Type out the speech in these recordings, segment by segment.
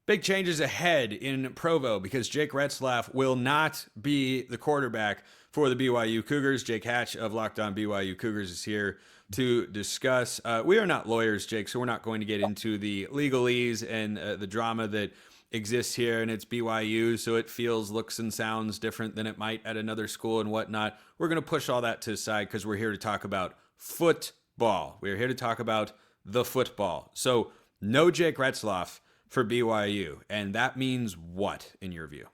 big changes ahead in Provo because Jake Retzlaff will not be the quarterback for the BYU Cougars. Jake Hatch of Locked On BYU Cougars is here to discuss. We are not lawyers, Jake, so we're not going to get into the legalese and the drama that exists here, and it's BYU, so it feels, looks, and sounds different than it might at another school and whatnot. We're going to push all that to the side because we're here to talk about football. We're here to talk about the football. So no Jake Retzlaff for BYU, and that means what in your view?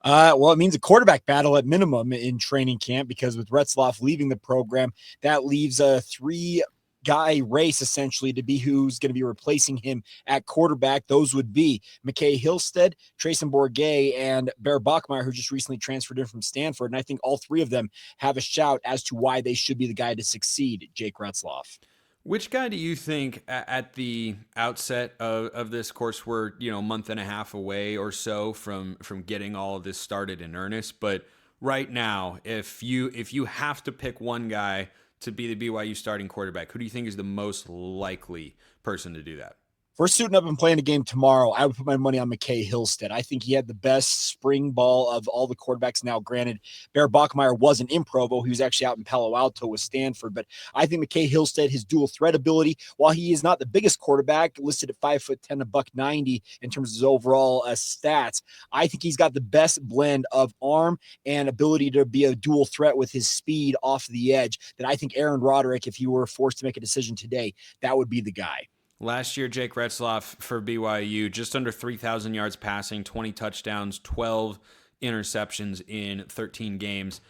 Well, it means a quarterback battle at minimum in training camp, because with Retzlaff leaving the program, that leaves a three-guy race essentially to be who's going to be replacing him at quarterback. Those would be McKay Hillstead, Trayson Bourget, and Bear Bachmeier, who just recently transferred in from Stanford. And I think all three of them have a shout as to why they should be the guy to succeed Jake Retzlaff. Which guy do you think at the outset of this course, we're, a month and a half away or so from getting all of this started in earnest, but right now, if you have to pick one guy to be the BYU starting quarterback, who do you think is the most likely person to do that? We're suiting up and playing a game tomorrow. I would put my money on McKay Hillstead. I think he had the best spring ball of all the quarterbacks. Now, granted, Bear Bachmeier wasn't in Provo. He was actually out in Palo Alto with Stanford. But I think McKay Hillstead, his dual threat ability, while he is not the biggest quarterback, listed at 5'10", $190 in terms of his overall stats, I think he's got the best blend of arm and ability to be a dual threat with his speed off the edge that I think Aaron Roderick, if he were forced to make a decision today, that would be the guy. Last year, Jake Retzlaff for BYU, just under 3,000 yards passing, 20 touchdowns, 12 interceptions in 13 games.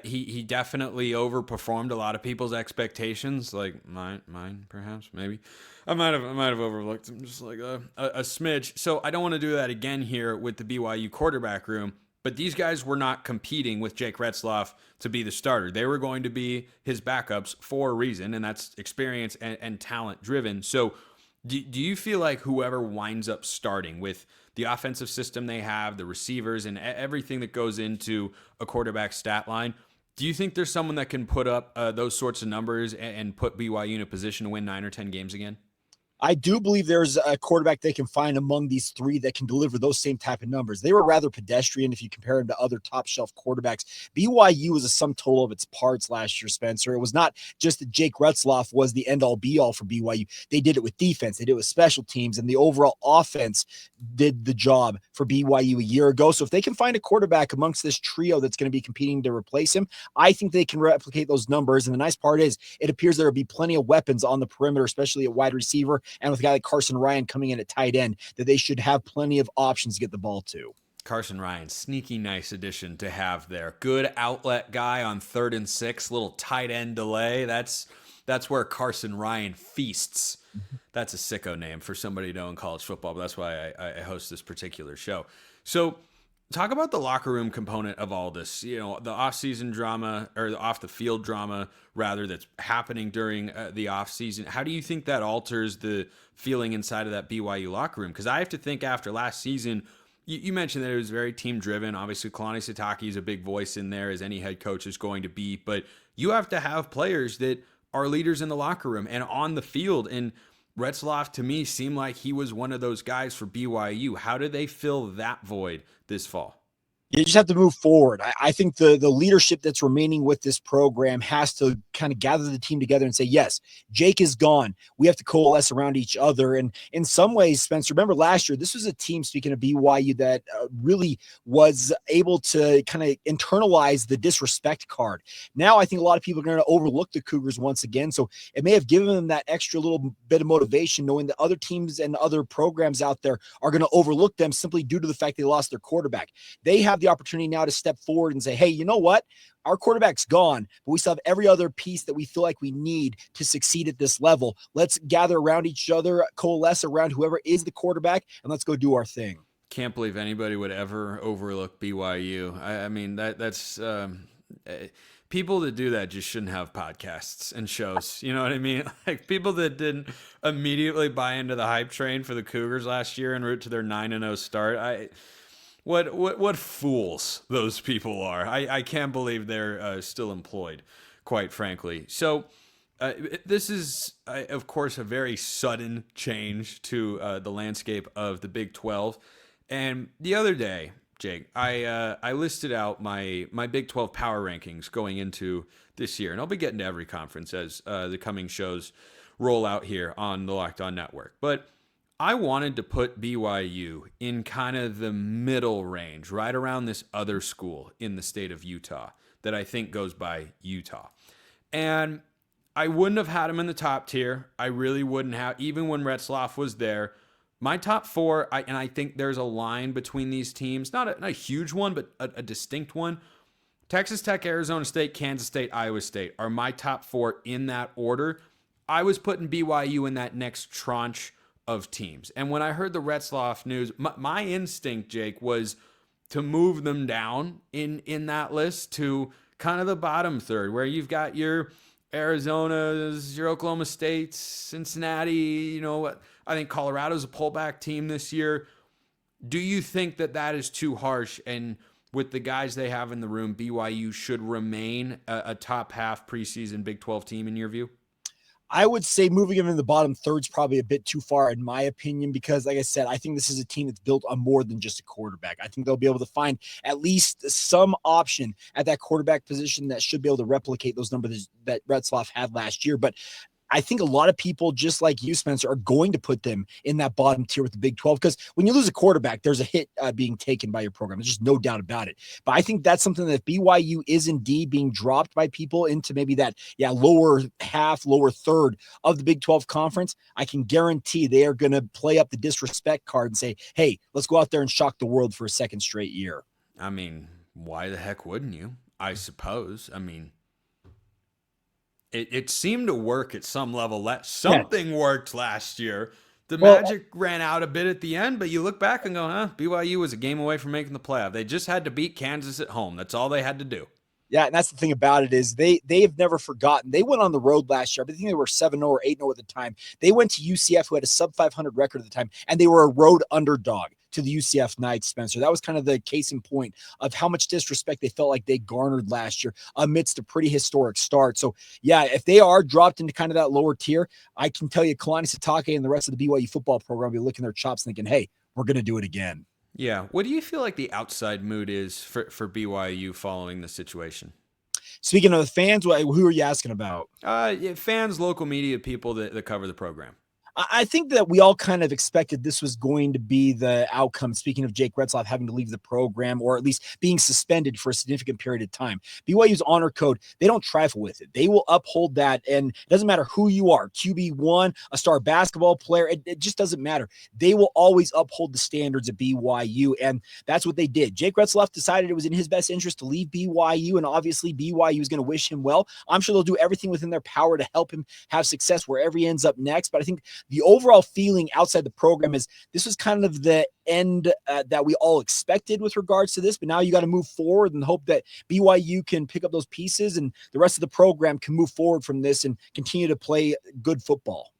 He definitely overperformed a lot of people's expectations, like mine perhaps, maybe. I might have overlooked him just like a smidge. So I don't want to do that again here with the BYU quarterback room. But these guys were not competing with Jake Retzlaff to be the starter. They were going to be his backups for a reason, and that's experience and talent driven. So do you feel like whoever winds up starting with the offensive system they have, the receivers, and everything that goes into a quarterback stat line, do you think there's someone that can put up those sorts of numbers and put BYU in a position to win 9 or 10 games again? I do believe there's a quarterback they can find among these three that can deliver those same type of numbers. They were rather pedestrian if you compare them to other top shelf quarterbacks. BYU was a sum total of its parts last year, Spencer. It was not just that Jake Retzlaff was the end all be all for BYU. They did it with defense. They did it with special teams, and the overall offense did the job for BYU a year ago. So if they can find a quarterback amongst this trio that's going to be competing to replace him, I think they can replicate those numbers. And the nice part is it appears there will be plenty of weapons on the perimeter, especially at wide receiver, and with a guy like Carson Ryan coming in at tight end, that they should have plenty of options to get the ball to. Carson Ryan, sneaky nice addition to have there. Good outlet guy on 3rd and 6, little tight end delay. That's where Carson Ryan feasts. That's a sicko name for somebody to know in college football, but that's why I host this particular show. So talk about the locker room component of all this, the off-season drama, or the off-the-field drama, rather, that's happening during the off-season. How do you think that alters the feeling inside of that BYU locker room? Because I have to think after last season, you mentioned that it was very team-driven. Obviously, Kalani Sitake is a big voice in there, as any head coach is going to be. But you have to have players that are leaders in the locker room and on the field. And Retzlaff, to me, seemed like he was one of those guys for BYU. How do they fill that void this fall? You just have to move forward. I think the leadership that's remaining with this program has to kind of gather the team together and say, yes, Jake is gone. We have to coalesce around each other. And in some ways, Spencer, remember last year, this was a team, speaking of BYU, that really was able to kind of internalize the disrespect card. Now I think a lot of people are going to overlook the Cougars once again. So it may have given them that extra little bit of motivation, knowing that other teams and other programs out there are going to overlook them simply due to the fact they lost their quarterback. They have the opportunity now to step forward and say, hey, you know what? Our quarterback's gone, but we still have every other piece that we feel like we need to succeed at this level. Let's gather around each other, coalesce around whoever is the quarterback, and let's go do our thing. Can't believe anybody would ever overlook BYU. I mean, that's people that do that just shouldn't have podcasts and shows. You know what I mean? Like, people that didn't immediately buy into the hype train for the Cougars last year en route to their 9-0 start. What fools those people are. I can't believe they're still employed, quite frankly. So This is, of course, a very sudden change to the landscape of the Big 12. And the other day, Jake, I listed out my Big 12 power rankings going into this year, and I'll be getting to every conference as the coming shows roll out here on the Locked On Network. But I wanted to put BYU in kind of the middle range, right around this other school in the state of Utah that I think goes by Utah. And I wouldn't have had him in the top tier. I really wouldn't have, even when Retzlaff was there. My top four, and I think there's a line between these teams, not a huge one, but a distinct one. Texas Tech, Arizona State, Kansas State, Iowa State are my top four in that order. I was putting BYU in that next tranche of teams. And when I heard the Retzlaff news, my instinct, Jake, was to move them down in that list to kind of the bottom third, where you've got your Arizona's, your Oklahoma State's, Cincinnati, you know, I think Colorado's a pullback team this year. Do you think that is too harsh? And with the guys they have in the room, BYU should remain a top half preseason Big 12 team in your view? I would say moving them in the bottom third is probably a bit too far, in my opinion, because, like I said, I think this is a team that's built on more than just a quarterback. I think they'll be able to find at least some option at that quarterback position that should be able to replicate those numbers that Retzlaff had last year. But I think a lot of people, just like you, Spencer, are going to put them in that bottom tier with the Big 12, because when you lose a quarterback, there's a hit being taken by your program. There's just no doubt about it. But I think that's something that if BYU is indeed being dropped by people into maybe that lower half, lower third of the Big 12 conference, I can guarantee they are going to play up the disrespect card and say, hey, let's go out there and shock the world for a second straight year. I mean, why the heck wouldn't you? I suppose. I mean, It seemed to work at some level. Something worked last year. The magic ran out a bit at the end, but you look back and go, BYU was a game away from making the playoff. They just had to beat Kansas at home. That's all they had to do. Yeah, and that's the thing about it is they have never forgotten. They went on the road last year. I think they were 7-0 or 8-0 at the time. They went to UCF, who had a sub-500 record at the time, and they were a road underdog to the UCF Knights, Spencer. That was kind of the case in point of how much disrespect they felt like they garnered last year amidst a pretty historic start. So, yeah, if they are dropped into kind of that lower tier, I can tell you Kalani Sitake and the rest of the BYU football program will be licking their chops thinking, hey, we're going to do it again. Yeah. What do you feel like the outside mood is for BYU following the situation? Speaking of the fans, who are you asking about? Fans, local media, people that cover the program. I think that we all kind of expected this was going to be the outcome. Speaking of Jake Retzlaff having to leave the program, or at least being suspended for a significant period of time, BYU's honor code, they don't trifle with it. They will uphold that. And it doesn't matter who you are, QB1, a star basketball player. It just doesn't matter. They will always uphold the standards of BYU. And that's what they did. Jake Retzlaff decided it was in his best interest to leave BYU. And obviously BYU is going to wish him well. I'm sure they'll do everything within their power to help him have success wherever he ends up next. But I think the overall feeling outside the program is this was kind of the end that we all expected with regards to this, but now you got to move forward and hope that BYU can pick up those pieces and the rest of the program can move forward from this and continue to play good football.